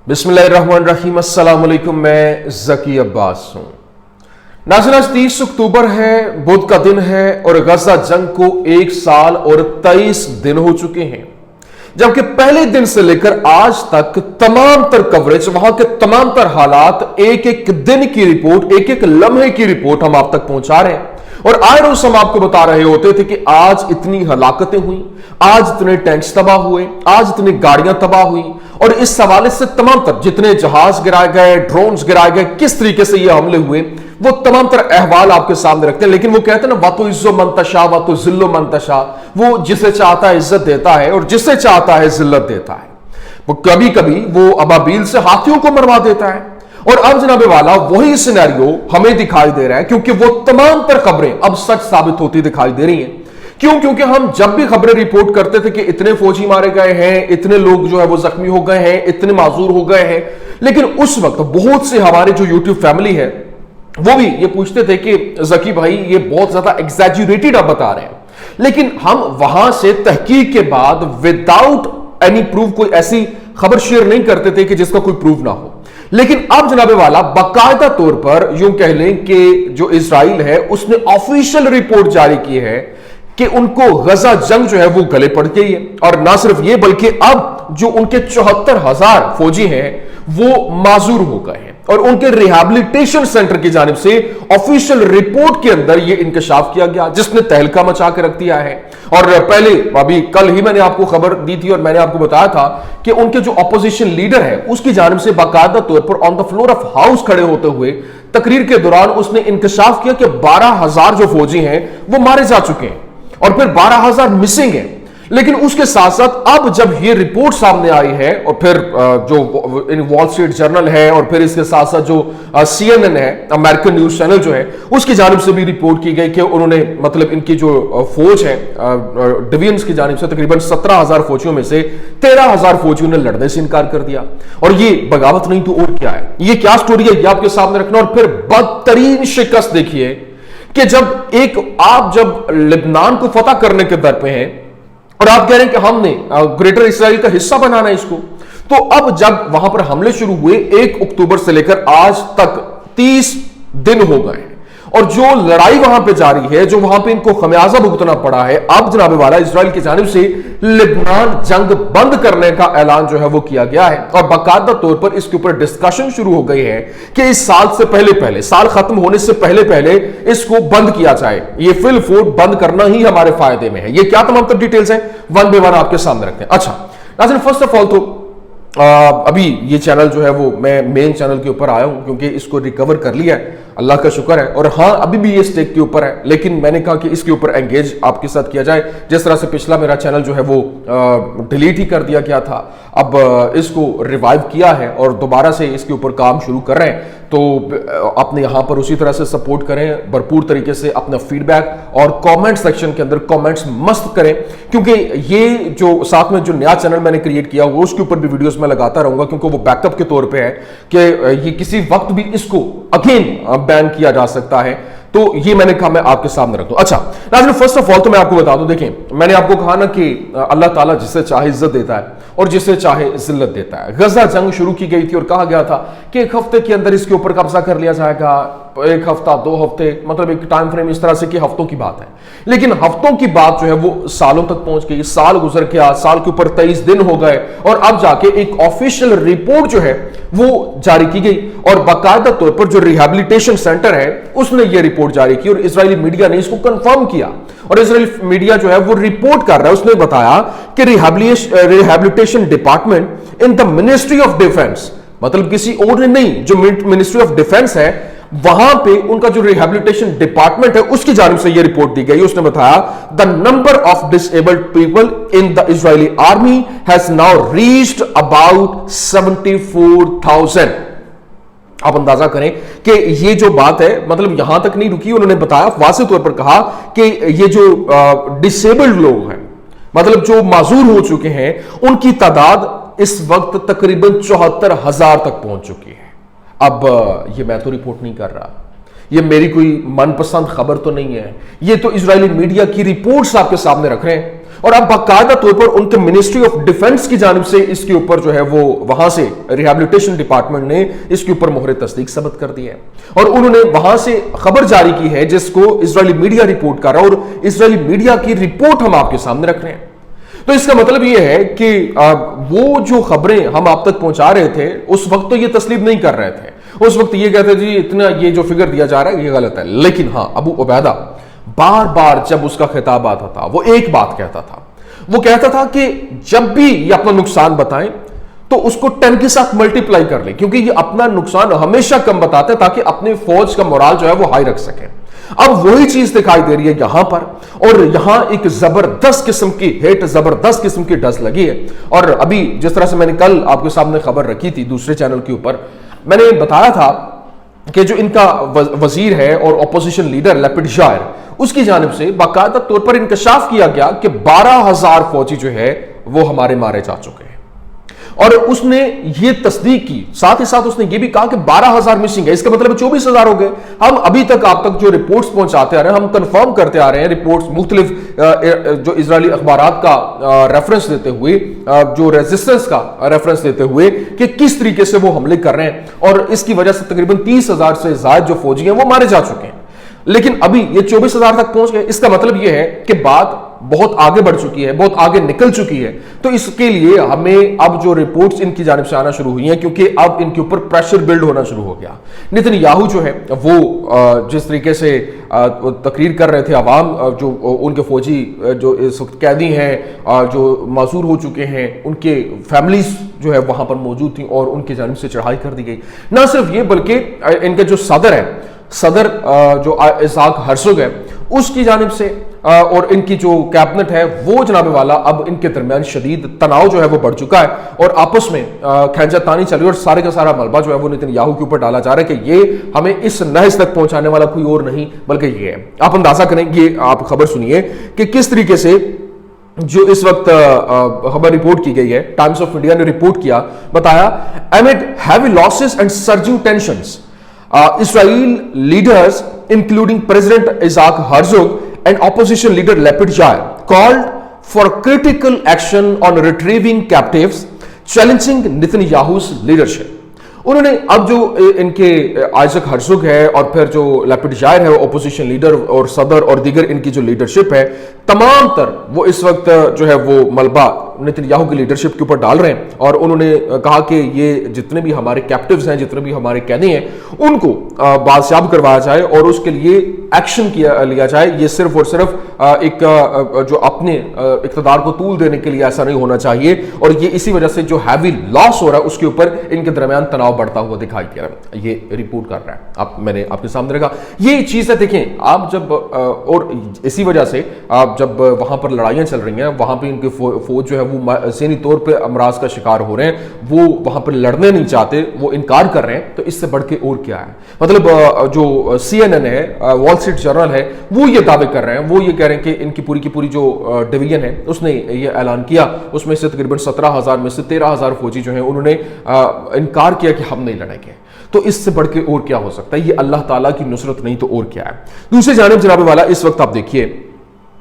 बिस्मिल्लाहिर्रहमानिर्रहीम, अस्सलाम वालेकुम। मैं ज़की अब्बास हूं। नाज़रीन, आज 30 अक्टूबर है, बुध का दिन है और गजा जंग को 1 साल और 23 दिन हो चुके हैं, जबकि पहले दिन से लेकर आज तक तमाम तर कवरेज, वहां के तमाम तर हालात, एक एक दिन की रिपोर्ट, एक एक लम्हे की रिपोर्ट हम आप तक पहुंचा रहे हैं। और आए रोज हम आपको बता रहे होते थे कि आज इतनी हलाकतें हुई, आज इतने टैंक्स तबाह हुए, आज इतनी गाड़ियां तबाह हुई, और इस हवाले से तमाम तर जितने जहाज गिराए गए, ड्रोन्स गिराए गए, किस तरीके से ये हमले हुए, वो तमाम तर अहवाल आपके सामने रखते हैं। लेकिन वो कहते हैं ना, वातो इज्जो मंतशा वातो जिल्लो मंतशा, वो जिसे चाहता है इज्जत देता है और जिसे चाहता है जिल्लत देता है। वो कभी कभी वो अबाबील से हाथियों को मरवा देता है। और अब जनाबे वाला वही सिनेरियो हमें दिखाई दे रहा है, क्योंकि वो तमाम तर खबरें अब सच साबित होती दिखाई दे रही हैं। क्यों? क्योंकि हम जब भी खबरें रिपोर्ट करते थे कि इतने फौजी मारे गए हैं, इतने लोग जो है वो जख्मी हो गए हैं, इतने माजूर हो गए हैं, लेकिन उस वक्त बहुत से हमारे जो यूट्यूब फैमिली है वो भी ये पूछते थे कि ज़की भाई ये बहुत ज्यादा एग्जैजुरेटेड आप बता रहे हैं। लेकिन हम वहां से तहकीक के बाद विदाउट एनी प्रूफ कोई ऐसी खबर शेयर नहीं करते थे कि जिसका कोई प्रूफ ना हो। लेकिन अब जनाबे वाला बाकायदा तौर पर यूं कह लें कि जो इजराइल है उसने ऑफिशियल रिपोर्ट जारी की है कि उनको गजा जंग जो है वो गले पड़ गई है। और ना सिर्फ ये, बल्कि अब जो उनके 74,000 फौजी हैं वो माजूर हो गए हैं, और उनके रिहैबिलिटेशन सेंटर की जानिब से ऑफिशियल रिपोर्ट के अंदर यह इंकशाफ किया गया, जिसने तहलका मचा के रख दिया है। और पहले अभी कल ही मैंने आपको खबर दी थी और मैंने आपको बताया था कि उनके जो अपोजिशन लीडर है उसकी जानिब से बाकायदा तौर पर on the floor of house खड़े होते हुए तकरीर के दौरान उसने इंकशाफ किया कि 12,000 जो फौजी हैं वो मारे जा चुके हैं और फिर 12,000 मिसिंग हैं। लेकिन उसके साथ साथ अब जब ये रिपोर्ट सामने आई है, और फिर जो वॉल स्ट्रीट जर्नल है, और फिर इसके साथ साथ जो CNN है, अमेरिकन न्यूज चैनल जो है, उसकी जानिब से भी रिपोर्ट की गई कि उन्होंने मतलब इनकी जो फौज है डिवीजन्स की जानिब से तकरीबन 17,000 फौजियों में से 13,000 फौजियों ने लड़ने से इनकार कर दिया। और ये बगावत नहीं तो और क्या है, ये क्या स्टोरी है, ये आपके सामने रखना। और फिर बदतरीन शिकस्त देखिए कि जब आप लेबनान को फतह करने के दर पे हैं और आप कह रहे हैं कि हमने ग्रेटर इसराइल का हिस्सा बनाना है इसको, तो अब जब वहां पर हमले शुरू हुए 1 अक्टूबर से लेकर आज तक 30 दिन हो गए, और जो लड़ाई वहां पे जारी है, जो वहां पे इनको खमियाजा भुगतना पड़ा है, अब जनाबे वाला इजराइल की जानिब से लेबनान जंग बंद करने का ऐलान जो है वो किया गया है। और बाकायदा तौर पर इसके ऊपर डिस्कशन शुरू हो गई है कि इस साल से पहले साल खत्म होने से पहले इसको बंद किया जाए। ये फिल फूड बंद करना ही हमारे फायदे में है। ये क्या तमाम तर डिटेल्स है, वन बाय वन आपके सामने रखते हैं। अच्छा नाज़रीन, फर्स्ट ऑफ ऑल तो अभी ये चैनल जो है वो मैं मेन चैनल के ऊपर आया हूं क्योंकि इसको रिकवर कर लिया है, अल्लाह का शुक्र है। और हाँ, अभी भी ये स्टेक के ऊपर है, लेकिन मैंने कहा कि इसके ऊपर एंगेज आपके साथ किया जाए। जिस तरह से पिछला मेरा चैनल जो है वो डिलीट ही कर दिया गया था, अब इसको रिवाइव किया है और दोबारा से इसके ऊपर काम शुरू कर रहे हैं। तो अपने यहाँ पर उसी तरह से सपोर्ट करें, भरपूर तरीके से अपना फीडबैक और कमेंट सेक्शन के अंदर कमेंट्स मस्त करें, क्योंकि ये जो साथ में जो नया चैनल मैंने क्रिएट किया हुआ उसके ऊपर भी वीडियोस मैं लगाता रहूंगा, क्योंकि वो बैकअप के तौर पे है कि ये किसी वक्त भी इसको अगेन बैन किया जा सकता है। तो ये मैंने कहा मैं आपके सामने रख दूं। अच्छा नाज़रीन, फर्स्ट ऑफ ऑल तो मैं आपको बता दूं, देखें मैंने आपको कहा ना कि अल्लाह ताला जिसे चाहे इज्जत देता है और जिसे चाहे जिल्लत देता है। गजा जंग शुरू की गई थी और कहा गया था कि 1 हफ्ते के अंदर इसके ऊपर कब्जा कर लिया जाएगा, 1 हफ्ता 2 हफ्ते, मतलब एक टाइम फ्रेम इस तरह से कि हफ्तों की बात है। लेकिन हफ्तों की बात जो है वो सालों तक पहुंच गई, साल गुजर गया, साल के ऊपर 23 दिन हो गए, और अब जाके एक ऑफिशियल रिपोर्ट जो है वो जारी की गई। और बाकायदा तौर पर जो रिहैबिलिटेशन सेंटर है उसने ये रिपोर्ट जारी की और इजरायली मीडिया ने इसको कंफर्म किया। और इजरायली मीडिया जो है वो रिपोर्ट कर रहा है, उसने बताया कि rehabilitation department in the ministry of defence, मतलब किसी और ने नहीं, जो मिनिस्ट्री ऑफ डिफेंस है वहां पे उनका जो रिहैबिलिटेशन डिपार्टमेंट है उसकी जानिब से यह रिपोर्ट दी गई। उसने बताया the number of disabled people in the Israeli army has now reached about 74,000। आप अंदाजा करें कि ये जो बात है मतलब यहां तक नहीं रुकी, उन्होंने बताया, वाज़ेह तौर पर कहा कि ये जो डिसेबल्ड लोग हैं, मतलब जो माजूर हो चुके हैं, उनकी तादाद इस वक्त तकरीबन 74,000 तक पहुंच चुकी है। अब ये मैं तो रिपोर्ट नहीं कर रहा, ये मेरी कोई मनपसंद खबर तो नहीं है, ये तो इजरायली मीडिया की रिपोर्ट्स आपके सामने रख रहे हैं। और अब बाकायदा तौर पर उनके मिनिस्ट्री ऑफ डिफेंस की जानिब से इसके ऊपर जो है वो वहां से रिहैबिलिटेशन डिपार्टमेंट ने इसके ऊपर मोहर तस्दीक सबत कर दी है और उन्होंने वहां से खबर जारी की है जिसको इजरायली मीडिया रिपोर्ट कर रहा है और इजरायली मीडिया की रिपोर्ट हम आपके सामने रख रहे हैं। तो इसका मतलब यह है कि वो जो खबरें हम आप तक पहुंचा रहे थे उस वक्त तो ये तस्लीम नहीं कर रहे थे, उस वक्त ये कहते जी इतना ये जो फिगर दिया जा रहा है ये गलत है। लेकिन हां, अबू उबैदा बार बार जब उसका खिताब आता था वो एक बात कहता था, वो कहता था कि जब भी ये अपना नुकसान बताएं तो उसको 10 के साथ मल्टीप्लाई कर ले, क्योंकि ये अपना नुकसान हमेशा कम बताते हैं ताकि अपनी फौज का मोराल जो है वो हाई रख सके। अब वही चीज दिखाई दे रही है यहां पर, और यहां एक जबरदस्त किस्म की हिट, जबरदस्त किस्म की डस लगी है। और अभी जिस तरह से मैंने कल आपके सामने खबर रखी थी दूसरे चैनल के ऊपर, मैंने बताया था कि जो इनका वजीर है और ऑपोजिशन लीडर लैपिड जायर, उसकी जानिब से बाकायदा तौर पर इंकशाफ किया गया कि 12,000 फौजी जो है वो हमारे मारे जा चुके हैं। और उसने ये तस्दीक की, साथ ही साथ उसने ये भी कहा कि 12,000 मिसिंग है, इसका मतलब 24,000 हो गए। हम अभी तक आप तक जो रिपोर्ट्स पहुंचाते आ रहे हैं, हम कंफर्म करते आ रहे हैं रिपोर्ट्स मुख्तलिफ जो इजरायली अखबारात का रेफरेंस देते हुए, जो रेजिस्टेंस का रेफरेंस देते हुए कि किस तरीके से वो हमले कर रहे हैं, और इसकी वजह से तकरीबन 30,000 से ज्यादा जो फौजी हैं वो मारे जा चुके हैं। लेकिन अभी ये 24,000 तक पहुंच गए। इसका मतलब यह है कि बात बहुत आगे बढ़ चुकी है, बहुत आगे निकल चुकी है। तो इसके लिए हमें अब जो रिपोर्ट्स इनकी जानिब से आना शुरू हुई हैं, क्योंकि अब इनके ऊपर प्रेशर बिल्ड होना शुरू हो गया। नेतन्याहू जो है वो जिस तरीके से तकरीर कर रहे थे, आवाम जो उनके फौजी जो इस वक्त कैदी हैं, जो मासूर हो चुके हैं, उनके फैमिलीज जो है वहां पर मौजूद थी और उनकी जानिब से चढ़ाई कर दी गई। ना सिर्फ ये बल्कि इनके जो सदर है, सदर जो इसाक हर्सुग है, उसकी जानिब से और इनकी जो कैबिनेट है वो जनाबे वाला, अब इनके दरमियान शदीद तनाव जो है वो बढ़ चुका है और आपस में खैंजातानी चल रही है और सारे का सारा मलबा जो है वो नेतन्याहू के ऊपर डाला जा रहा है कि ये हमें इस नहज तक पहुंचाने वाला कोई और नहीं बल्कि ये है। आप अंदाजा करें, ये आप खबर सुनिए कि किस तरीके से जो इस वक्त खबर रिपोर्ट की गई है, टाइम्स ऑफ इंडिया ने रिपोर्ट किया, बताया एमिड heavy losses and surging tensions, Israel leaders including President Isaac Herzog and opposition leader Lapid Jair called for critical action on retrieving captives, challenging Netanyahu's leadership. उन्होंने अब जो इनके आइजक हर्सुग है और फिर जो लैपिड जायर है ओपोजिशन लीडर और सदर और दीगर इनकी जो लीडरशिप है, तमाम तर वो इस वक्त जो है वो मलबा नेतन्याहू की लीडरशिप के ऊपर डाल रहे हैं। और उन्होंने कहा कि ये जितने भी हमारे कैप्टिव्स हैं, जितने भी हमारे कैदी हैं, उनको बादशाब करवाया जाए और उसके लिए एक्शन लिया जाए। ये सिर्फ और सिर्फ एक जो अपने इक़्तिदार को तूल देने के लिए ऐसा नहीं होना चाहिए। और ये इसी वजह से जो हैवी लॉस हो रहा है उसके ऊपर इनके दरमियान तनाव बढ़ता हुआ दिखाई दे रहा है। ये रिपोर्ट कर रहा है, आप मैंने आपके सामने रखा। ये चीज है, देखें आप जब और इसी वजह से आप जब वहां पर लड़ाइयां चल रही हैं, वहां पे इनकी फौज जो है वो ज़हनी तौर पे अमराज का शिकार हो रहे हैं, वो वहां पर लड़ने नहीं चाहते, वो इनकार कर रहे हैं। तो इससे बढ़ के और क्या है? मतलब जो CNN है, वॉल स्ट्रीट जर्नल है, वो ये दावे कर रहे हैं, वो ये कह रहे हैं कि इनकी पूरी की पूरी जो डिवीजन है उसने ये ऐलान किया, उसमें से तकरीबन 17,000 में से 13,000 फौजी जो है उन्होंने इनकार किया कि हम नहीं लड़ेंगे। तो इससे बढ़ के और क्या हो सकता है? ये अल्लाह ताला की नुसरत नहीं तो और क्या है? दूसरी जानिब जनाब वाला, इस वक्त आप देखिए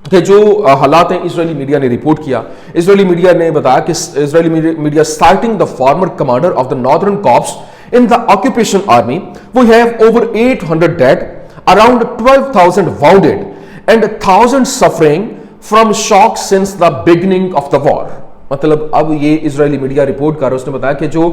कि जो हालात हैं, इजरायली मीडिया ने रिपोर्ट किया। इजरायली मीडिया ने बताया कि Israeli media citing the former commander of the northern corps in the occupation army, we have over 800 dead, around 12,000 wounded and 1,000 suffering from shock since the beginning of the war. मतलब अब ये Israeli media report कर रहा है, उसने बताया कि जो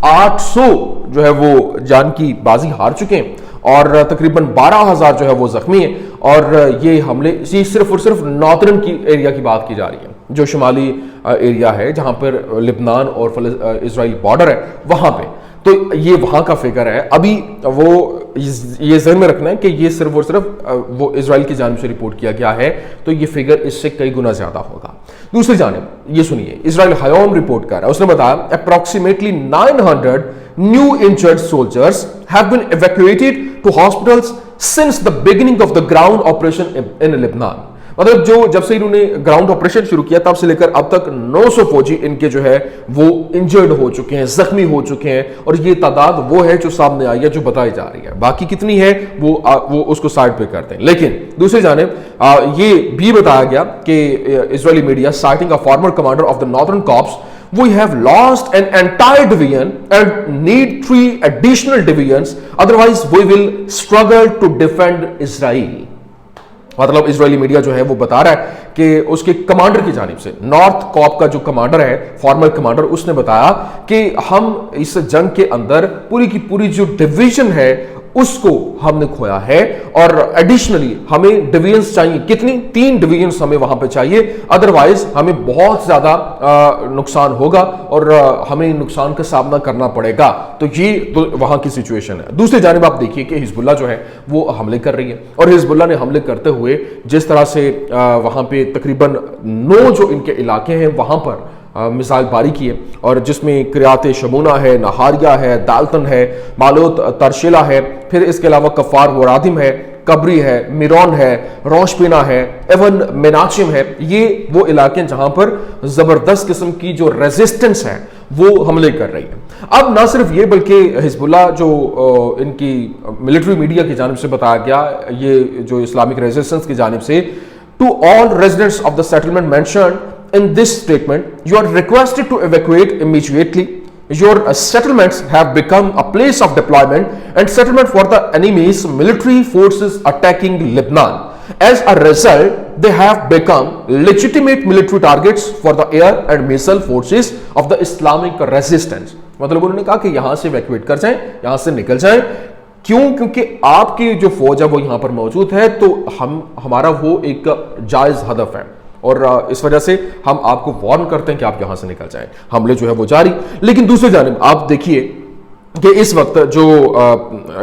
800 जो है वो जान की बाजी हार चुके हैं और तकरीबन 12,000 जो है वो जख्मी है। और ये हमले सिर्फ और सिर्फ नॉर्दर्न की एरिया की बात की जा रही है, जो शुमाली एरिया है जहां पर लिबनान और इजराइल बॉर्डर है वहां पे। तो ये वहां का फिगर है। अभी वो ये ज़हन में रखना है कि ये सिर्फ और सिर्फ वो इजराइल की जानिब से रिपोर्ट किया गया है, तो ये फिगर इससे कई गुना ज्यादा होगा। दूसरी जानिब ये सुनिए, इजराइल हयोम रिपोर्ट कर रहा है, उसने बताया approximately 900 new injured soldiers have been evacuated to hospitals since the beginning of the ground operation in Lebanon. मतलब जो जब से इन्होंने ग्राउंड ऑपरेशन शुरू किया तब से लेकर अब तक 900 फौजी इनके जो है वो इंजर्ड हो चुके हैं, जख्मी हो चुके हैं, और ये तादाद वो है जो सामने आई है, जो बताई जा रही है। बाकी कितनी है वो उसको साइड पे करते हैं। लेकिन दूसरी जानिब ये भी बताया गया कि Israeli media citing a former commander of the northern corps, we have lost an entire division and need 3 additional divisions, otherwise we will struggle to defend Israel। मतलब इजरायली मीडिया जो है वो बता रहा है कि उसके कमांडर की जानिब से, नॉर्थ कॉर्प का जो कमांडर है, फॉर्मर कमांडर, उसने बताया कि हम इस जंग के अंदर पूरी की पूरी जो डिवीजन है उसको हमने खोया है, और एडिशनली हमें डिवीजन्स चाहिए। कितनी? 3 डिवीजन्स हमें वहां पे चाहिए, अदरवाइज हमें बहुत ज्यादा नुकसान होगा और हमें नुकसान का सामना करना पड़ेगा। तो ये तो वहां की सिचुएशन है। दूसरी जानिब आप देखिए कि हिजबुल्लाह जो है वो हमले कर रही है, और हिजबुल्लाह ने हमले करते हुए जिस तरह से वहां पे तकरीबन 9 जो इनके इलाके हैं वहां पर मिसाइल बारी की है, और जिसमें किरात शमूना है, नहारिया है, दाल्तन है, मालोत तरशिला है, फिर इसके अलावा कफार वरादिम है, कबरी है, मिरोन है, रोशपिना है, एवन मेनाचिम है। ये वो इलाके हैं जहां पर जबरदस्त किस्म की जो रेजिस्टेंस है वो हमले कर रही है। अब ना सिर्फ ये बल्कि हिजबुल्लाह जो इनकी मिलिट्री मीडिया की जानिब से बताया गया, ये जो इस्लामिक रेजिस्टेंस की जानिब से, to all residents of the settlement mentioned in this statement, you are requested to evacuate immediately. Your settlements have become a place of deployment and settlement for the enemy's military forces attacking Lebanon. As a result, they have become legitimate military targets for the air and missile forces of the Islamic resistance. मतलब उन्होंने कहा कि यहां से evacuate कर जाएं, यहां से निकल जाएं। क्यों? क्योंकि आपकी जो फौज है वो यहां पर मौजूद है, तो हमारा वो एक जायज हदफ है, और इस वजह से हम आपको वार्न करते हैं कि आप यहां से निकल जाएं। हमले जो है वो जारी। लेकिन दूसरी जानिब आप देखिए कि इस वक्त जो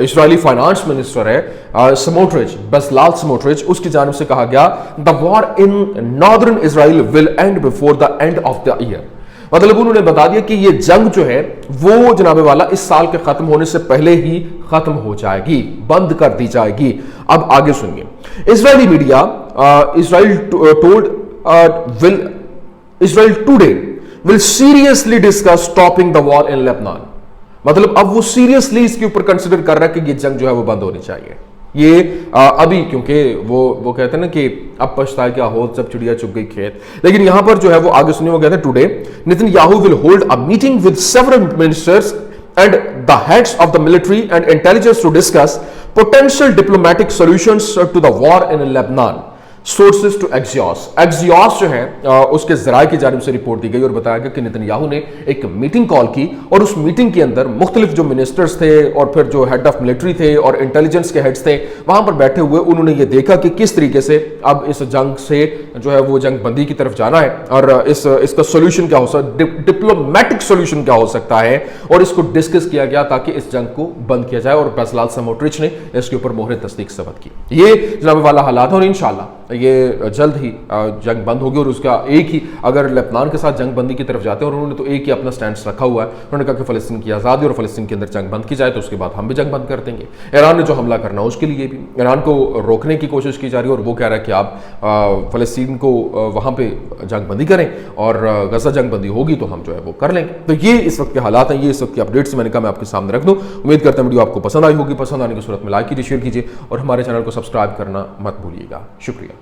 इजरायली फाइनेंस मिनिस्टर है स्मोट्रिच, बेज़लाल स्मोट्रिच, उसकी जानिब से कहा गया the war in northern Israel will and before the end of the year. मतलब उन्होंने बता दिया कि ये जंग जो है वो जनाबे वाला इस साल के खत्म होने से पहले ही खत्म हो जाएगी, बंद कर दी जाएगी। अब आगे सुनिए, Israeli media Israel told Israel today will seriously discuss stopping the war in Lebanon। मतलब अब वो सीरियसली इसके ऊपर कंसिडर कर रहा है कि ये जंग जो है वो बंद होनी चाहिए। ये अभी क्योंकि वो कहते हैं ना कि अब पछताए क्या हो जब चिड़िया चुग गई खेत। लेकिन यहां पर जो है वो आगे सुनिए, वो कहते हैं today Netanyahu will hold a meeting with several ministers and the heads of the military and intelligence to discuss potential diplomatic solutions to the war in Lebanon। Sources to Axios जो है उसके जराये की जानिब से रिपोर्ट दी गई और बताया गया कि नेतन्याहू ने एक मीटिंग कॉल की, और उस मीटिंग के अंदर मुख्तलिफ जो मिनिस्टर्स थे और फिर जो हेड ऑफ मिलिट्री थे और इंटेलिजेंस के हेड्स थे वहां पर बैठे हुए उन्होंने ये देखा कि किस तरीके से अब इस जंग से जो है वो जंग बंदी की तरफ जाना है, और इसका सोल्यूशन क्या हो सकता, डिप्लोमेटिक सोल्यूशन क्या हो सकता है, और इसको डिस्कस किया गया ताकि इस जंग को बंद किया जाए। और बेज़लाल स्मोट्रिच ने इसके ऊपर मोहर तस्दीक सबत की। ये जनाब वाला हालात, और इंशाल्लाह ये जल्द ही जंग बंद होगी। और उसका एक ही, अगर लेबनान के साथ जंग बंदी की तरफ जाते हैं, और उन्होंने तो एक ही अपना स्टैंड रखा हुआ है, उन्होंने कहा कि फलस्तीन की आज़ादी और फलस्तीन के अंदर जंग बंद की जाए, तो उसके बाद हम भी जंग बंद कर देंगे। ईरान ने जो हमला करना उसके लिए भी ईरान को रोकने की कोशिश की जा रही है, और वो कह रहा है कि आप फलस्तीन को वहाँ पे जंग बंदी करें, और गजा जंग बंदी होगी तो हम जो है वो कर लेंगे। तो ये इस वक्त के हालात हैं, ये इस वक्त की अपडेट्स मैंने कहा मैं आपके सामने रख दूँ। उम्मीद करता हूँ वीडियो आपको पसंद आई होगी। पसंद आने की सूरत में लाइक कीजिए, शेयर कीजिए, और हमारे चैनल को सब्सक्राइब करना मत भूलिएगा। शुक्रिया।